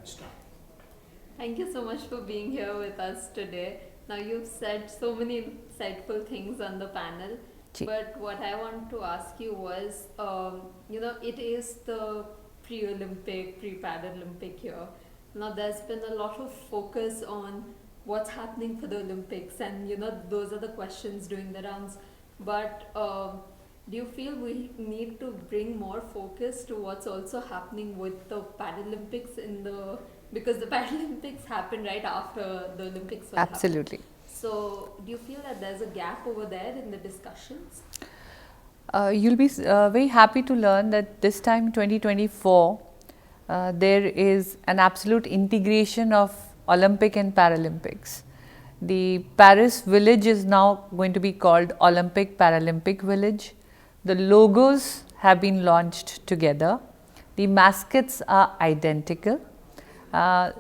start. Thank you so much for being here with us today. Now, you've said so many insightful things on the panel, but what I want to ask you was, it is the pre-Olympic, pre-Paralympic year. Now, there's been a lot of focus on what's happening for the Olympics, and those are the questions doing the rounds. But do you feel we need to bring more focus to what's also happening with the Paralympics because the Paralympics happened right after the Olympics were Absolutely. happened. So do you feel that there's a gap over there in the discussions? You'll be very happy to learn that this time 2024 there is an absolute integration of Olympic and Paralympics. The Paris village is now going to be called Olympic Paralympic Village. The logos have been launched together. The mascots are identical. And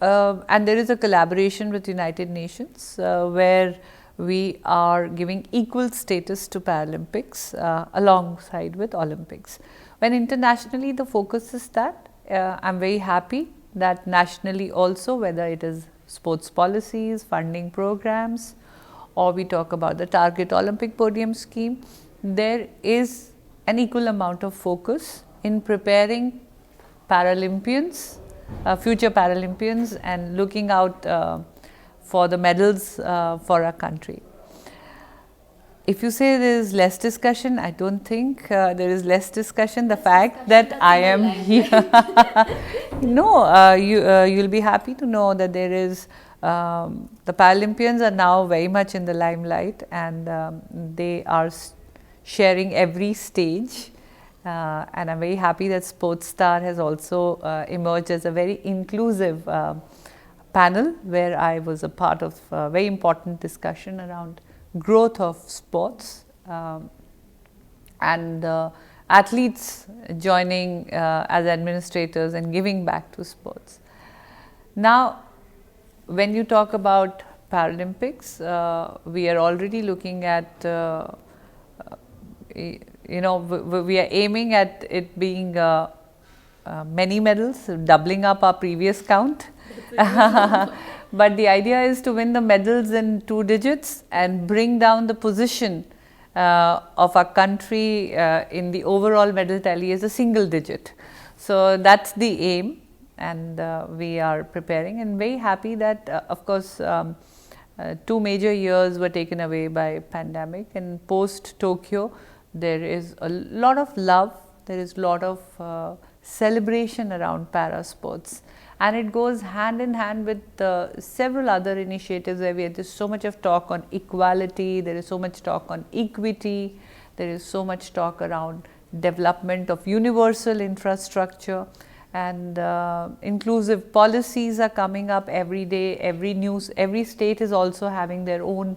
there is a collaboration with United Nations where we are giving equal status to Paralympics alongside with Olympics. When internationally the focus is that, I'm very happy that nationally also, whether it is sports policies, funding programs, or we talk about the Target Olympic Podium Scheme, there is an equal amount of focus in preparing Paralympians, future Paralympians, and looking out for the medals for our country. If you say there is less discussion, I don't think there is less discussion. The fact that I am here, no, you'll be happy to know that there is, the Paralympians are now very much in the limelight, and they are sharing every stage. And I'm very happy that Sportstar has also emerged as a very inclusive panel where I was a part of a very important discussion around growth of sports and athletes joining as administrators and giving back to sports. Now, when you talk about Paralympics, we are already looking at we are aiming at it being many medals, doubling up our previous count. But the idea is to win the medals in 2 digits and bring down the position of our country in the overall medal tally as a single digit. So that's the aim, and we are preparing, and very happy that of course 2 major years were taken away by pandemic, and post Tokyo there is a lot of love, there is a lot of celebration around para sports, and it goes hand in hand with several other initiatives where there is so much of talk on equality, there is so much talk on equity, there is so much talk around development of universal infrastructure, and inclusive policies are coming up every day. Every state is also having their own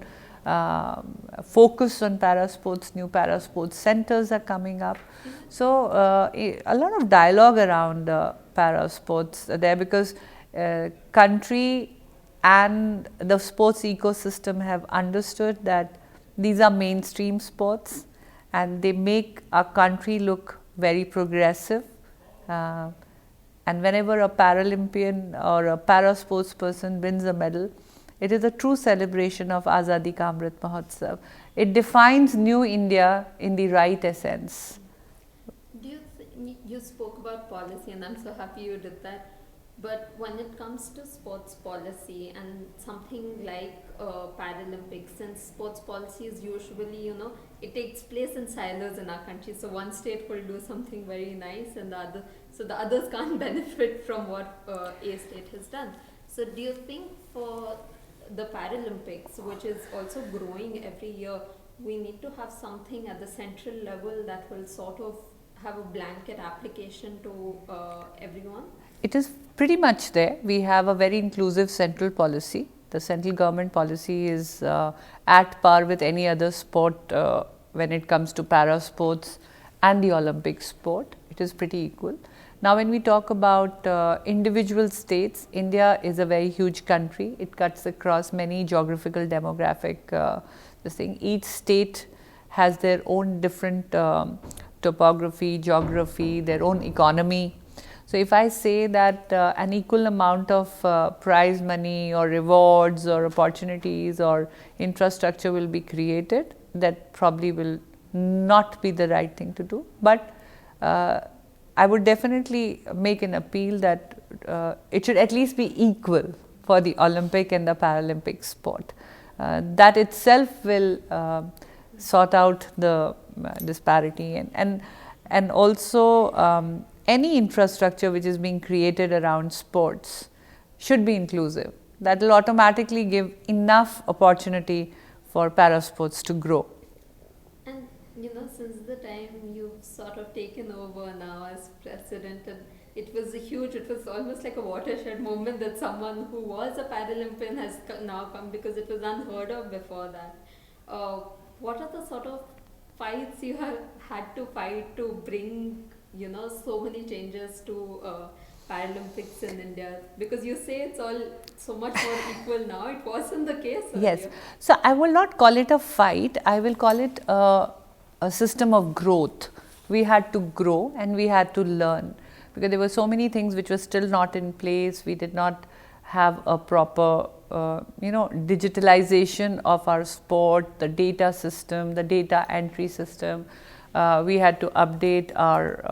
focus on para sports. New para sports centers are coming up. So a lot of dialogue around para sports there, because country and the sports ecosystem have understood that these are mainstream sports and they make our country look very progressive. And whenever a Paralympian or a para sports person wins a medal, it is a true celebration of Azadi Ka Amrit Mahotsav. It defines New India in the right essence. You spoke about policy, and I'm so happy you did that. But when it comes to sports policy and something like Paralympics, since sports policy is usually, it takes place in silos in our country. So one state will do something very nice, and the others can't benefit from what a state has done. So do you think for the Paralympics, which is also growing every year, we need to have something at the central level that will sort of have a blanket application to everyone? It is pretty much there. We have a very inclusive central policy. The central government policy is at par with any other sport when it comes to para sports and the Olympic sport. It is pretty equal. Now, when we talk about individual states, India is a very huge country. It cuts across many geographical, demographic Each state has their own different topography, geography, their own economy. So if I say that an equal amount of prize money or rewards or opportunities or infrastructure will be created, that probably will not be the right thing to do. But I would definitely make an appeal that it should at least be equal for the Olympic and the Paralympic sport. That itself will sort out the disparity, and also any infrastructure which is being created around sports should be inclusive. That will automatically give enough opportunity for para sports to grow. And since the time you've sort of taken over now as president, and it was almost like a watershed moment that someone who was a Paralympian has now come, because it was unheard of before that. What are the sort of fights you have had to fight to bring, so many changes to Paralympics in India? Because you say it's all so much more equal now. It wasn't the case earlier. Yes. So I will not call it a fight. I will call it a system of growth. We had to grow and we had to learn, because there were so many things which were still not in place. We did not have a proper digitalization of our sport, the data system, the data entry system. We had to update our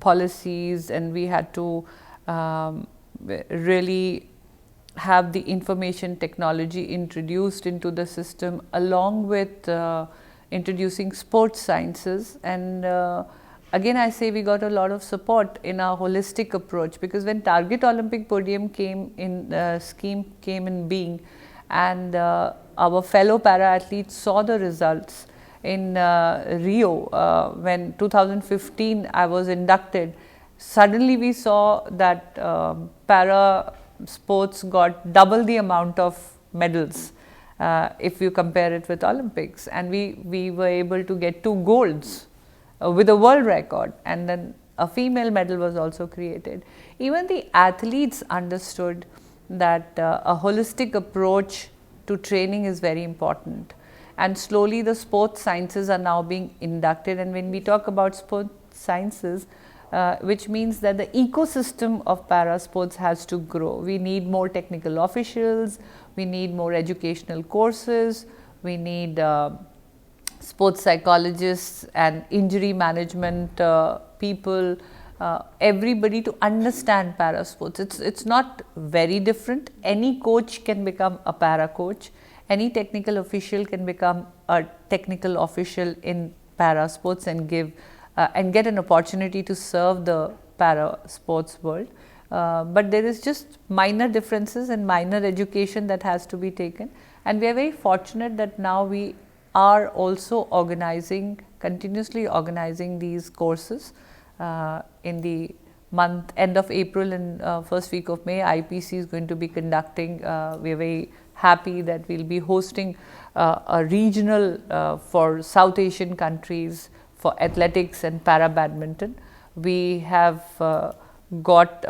policies, and we had to really have the information technology introduced into the system, along with introducing sports sciences. And again, I say we got a lot of support in our holistic approach, because when Target Olympic Podium scheme came in being, and our fellow para athletes saw the results in Rio, when 2015 I was inducted, suddenly we saw that para sports got double the amount of medals if you compare it with Olympics, and we were able to get 2 golds with a world record, and then a female medal was also created. Even the athletes understood that a holistic approach to training is very important, and slowly the sports sciences are now being inducted. And when we talk about sports sciences, which means that the ecosystem of para sports has to grow. We need more technical officials, we need more educational courses, we need sports psychologists and injury management people, everybody to understand para sports. It's not very different. Any coach can become a para coach. Any technical official can become a technical official in para sports and get an opportunity to serve the para sports world. But there is just minor differences and minor education that has to be taken. And we are very fortunate that now we are also continuously organizing these courses. In the end of April and first week of May, IPC is going to be conducting. We are very happy that we will be hosting a regional for South Asian countries for athletics and para badminton. We have got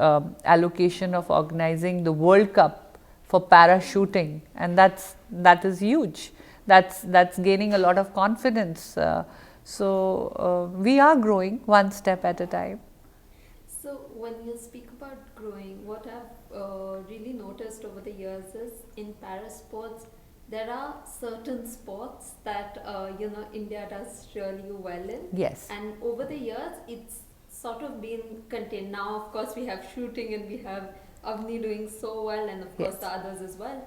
allocation of organizing the World Cup for para shooting, and that is huge. That's gaining a lot of confidence. So we are growing one step at a time. So when you speak about growing, what I've really noticed over the years is in para sports, there are certain sports that India does really well in. Yes. And over the years, it's sort of been contained. Now, of course, we have shooting and we have Avni doing so well, and of course the others as well.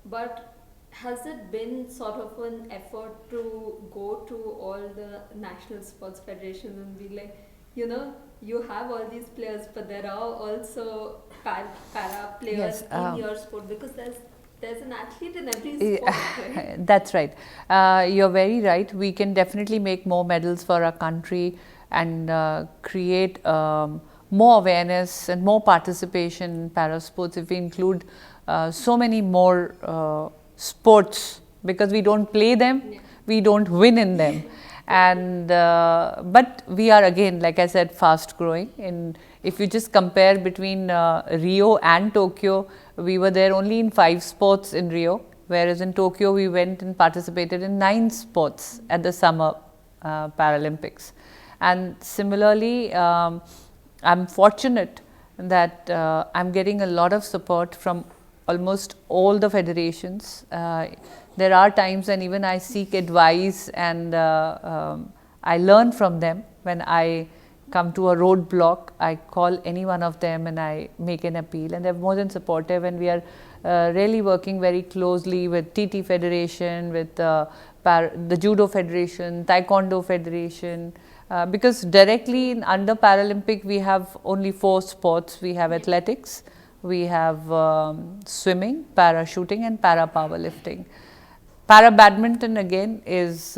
But has it been sort of an effort to go to all the national sports federations and be like, you have all these players, but there are also para players in your sport, because there's an athlete in every sport, right? That's right. You're very right. We can definitely make more medals for our country and create more awareness and more participation in para sports if we include so many more sports, because we don't play them, we don't win in them. And but we are, again, like I said, fast growing. And if you just compare between Rio and Tokyo, we were there only in 5 sports in Rio, whereas in Tokyo we went and participated in 9 sports at the summer Paralympics. And similarly, I'm fortunate that I'm getting a lot of support from almost all the federations. There are times when even I seek advice and I learn from them. When I come to a roadblock, I call any one of them and I make an appeal, and they're more than supportive, and we are really working very closely with TT Federation, with the Judo Federation, Taekwondo Federation, because directly under Paralympic we have only 4 sports. We have athletics, we have swimming, parachuting and para powerlifting. Para badminton again is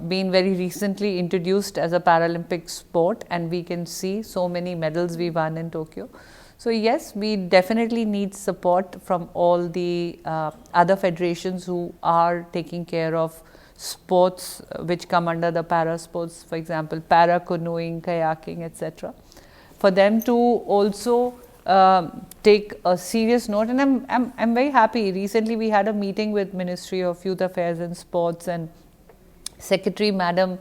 been very recently introduced as a Paralympic sport, and we can see so many medals we won in Tokyo. So yes, we definitely need support from all the other federations who are taking care of sports which come under the para sports, for example, para canoeing, kayaking, etc. For them to also take a serious note, and I'm very happy. Recently, we had a meeting with Ministry of Youth Affairs and Sports, and Secretary Madam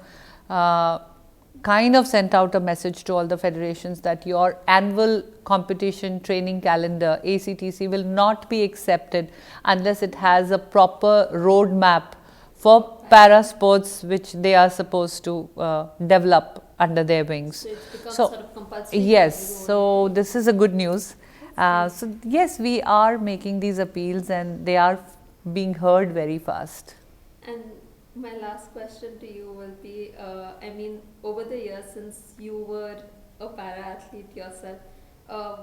kind of sent out a message to all the federations that your annual competition training calendar ACTC will not be accepted unless it has a proper roadmap for para sports which they are supposed to develop under their wings. So it's become sort of compulsory. Yes, so this is a good news. So yes, we are making these appeals and they are being heard very fast. And my last question to you will be, I mean, over the years since you were a para athlete yourself,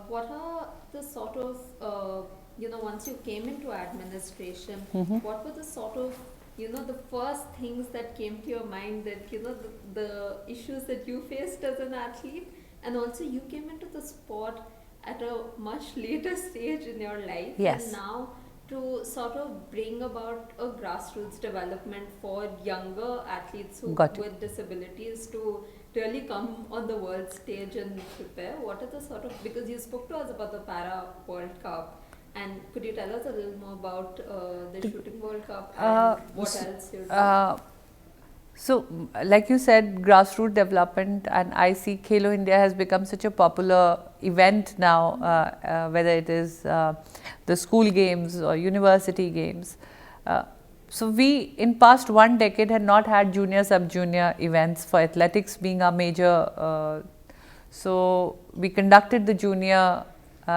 what are the sort of, once you came into administration, what were the sort of, the first things that came to your mind that, the issues that you faced as an athlete, and also you came into the sport at a much later stage in your life. Yes. And now to sort of bring about a grassroots development for younger athletes who with disabilities to really come on the world stage and prepare. What are the sort of, because you spoke to us about the Para World Cup, and could you tell us a little more about the Shooting World Cup and what else you're doing? So, like you said, grassroots development, and I see Khelo India has become such a popular event now, whether it is the school games or university games. So, we in past 1 decade had not had junior, sub-junior events for athletics being our major. So, we conducted the junior,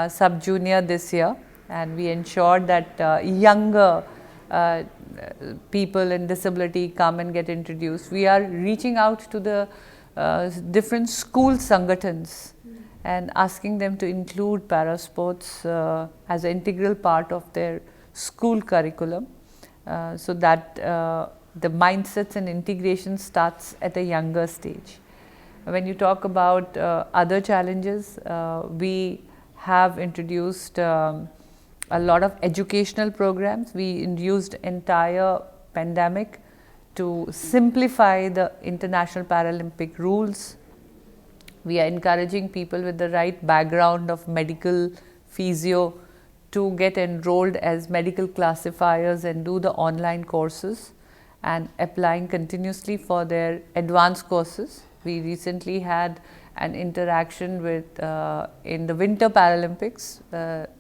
sub-junior this year, and we ensured that younger people in disability come and get introduced. We are reaching out to the different school sangatans and asking them to include para sports as an integral part of their school curriculum, so that the mindsets and integration starts at a younger stage. When you talk about other challenges, we have introduced a lot of educational programs. We used entire pandemic to simplify the International Paralympic rules. We are encouraging people with the right background of medical, physio to get enrolled as medical classifiers and do the online courses and applying continuously for their advanced courses. We recently had an interaction with in the Winter Paralympics.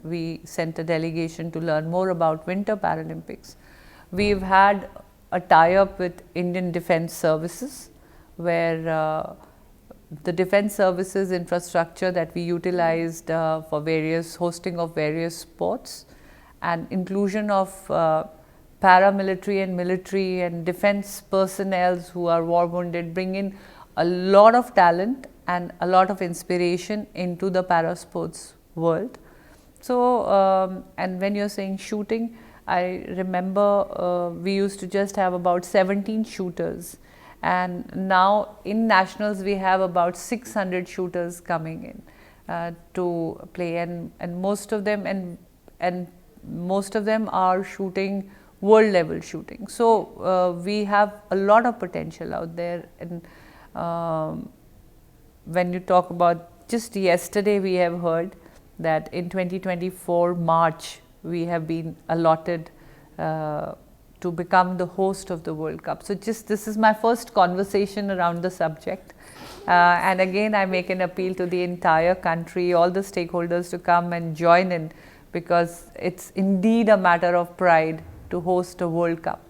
We sent a delegation to learn more about Winter Paralympics. We've had a tie-up with Indian Defence Services, where the Defence Services infrastructure that we utilized for various hosting of various sports and inclusion of paramilitary and military and defence personnel who are war wounded bring in a lot of talent and a lot of inspiration into the para sports world. So, and when you're saying shooting, I remember we used to just have about 17 shooters, and now in nationals we have about 600 shooters coming in to play, and most of them most of them are shooting world level shooting. So we have a lot of potential out there. And when you talk about, just yesterday we have heard that in 2024 March we have been allotted to become the host of the World Cup. So just this is my first conversation around the subject, And again, I make an appeal to the entire country, all the stakeholders to come and join in, because it's indeed a matter of pride to host a World Cup.